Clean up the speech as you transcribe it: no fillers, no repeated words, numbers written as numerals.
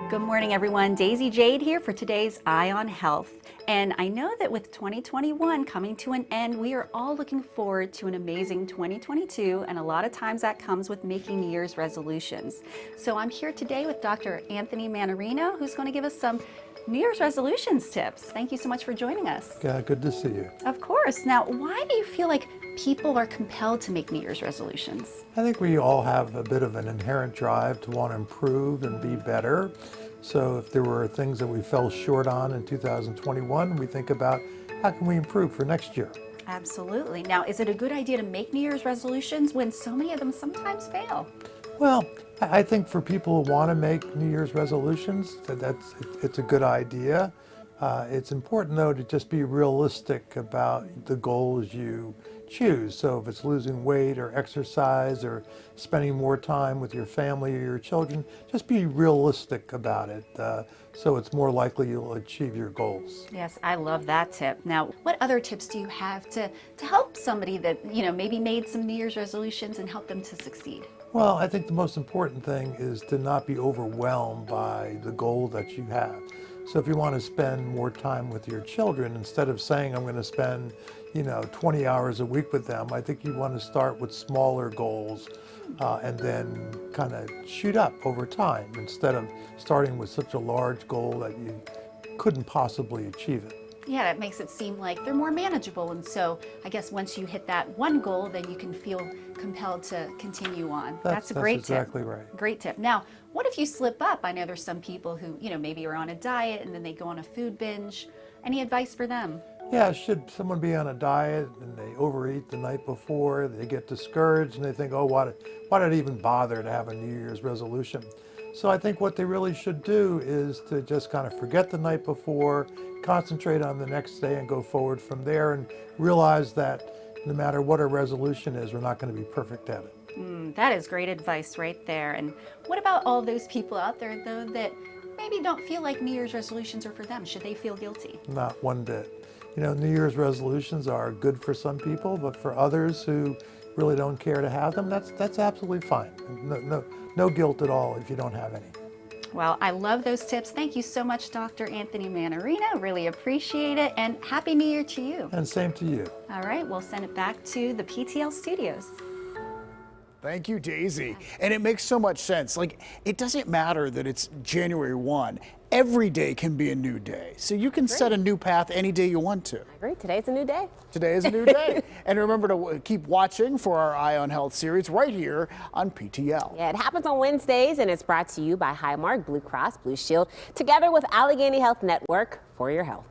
Good morning, everyone. Daisy Jade here for today's Eye on Health. And I know that with 2021 coming to an end, we are all looking forward to an amazing 2022. And a lot of times that comes with making New Year's resolutions. So I'm here today with Dr. Anthony Mannarino, who's going to give us some New Year's resolutions tips. Thank you so much for joining us. Yeah, good to see you. Of course. Now, why do you feel like people are compelled to make New Year's resolutions? I think we all have a bit of an inherent drive to want to improve and be better. So if there were things that we fell short on in 2021, we think about how can we improve for next year. Absolutely. Now, is it a good idea to make New Year's resolutions when so many of them sometimes fail? Well, I think for people who want to make New Year's resolutions, it's a good idea. It's important, though, to just be realistic about the goals you choose. So if it's losing weight or exercise or spending more time with your family or your children, just be realistic about it. So it's more likely you'll achieve your goals. Yes, I love that tip. Now, what other tips do you have to help somebody that, maybe made some New Year's resolutions and help them to succeed? Well, I think the most important thing is to not be overwhelmed by the goal that you have. So if you want to spend more time with your children, instead of saying I'm going to spend 20 hours a week with them, I think you want to start with smaller goals and then kind of shoot up over time instead of starting with such a large goal that you couldn't possibly achieve it. Yeah, that makes it seem like they're more manageable. And so I guess once you hit that one goal, then you can feel compelled to continue on. That's a great tip. That's exactly right. Great tip. Now, what if you slip up? I know there's some people who, maybe are on a diet and then they go on a food binge. Any advice for them? Yeah, should someone be on a diet and they overeat the night before, they get discouraged and they think, oh, why did I even bother to have a New Year's resolution? So I think what they really should do is to just kind of forget the night before, concentrate on the next day and go forward from there and realize that no matter what our resolution is, we're not going to be perfect at it. That is great advice right there. And what about all those people out there, though, that maybe don't feel like New Year's resolutions are for them? Should they feel guilty? Not one bit. New Year's resolutions are good for some people, but for others who really don't care to have them, that's absolutely fine. No guilt at all if you don't have any. Well, I love those tips. Thank you so much, Dr. Anthony Mannarino. Really appreciate it. And Happy New Year to you. And same to you. All right, we'll send it back to the PTL studios. Thank you, Daisy. And it makes so much sense. Like, it doesn't matter that it's January 1. Every day can be a new day. So you can set a new path any day you want to. I agree. Today's a new day. Today is a new day. And remember to keep watching for our Eye on Health series right here on PTL. Yeah, it happens on Wednesdays, and it's brought to you by Highmark, Blue Cross Blue Shield, together with Allegheny Health Network for your health.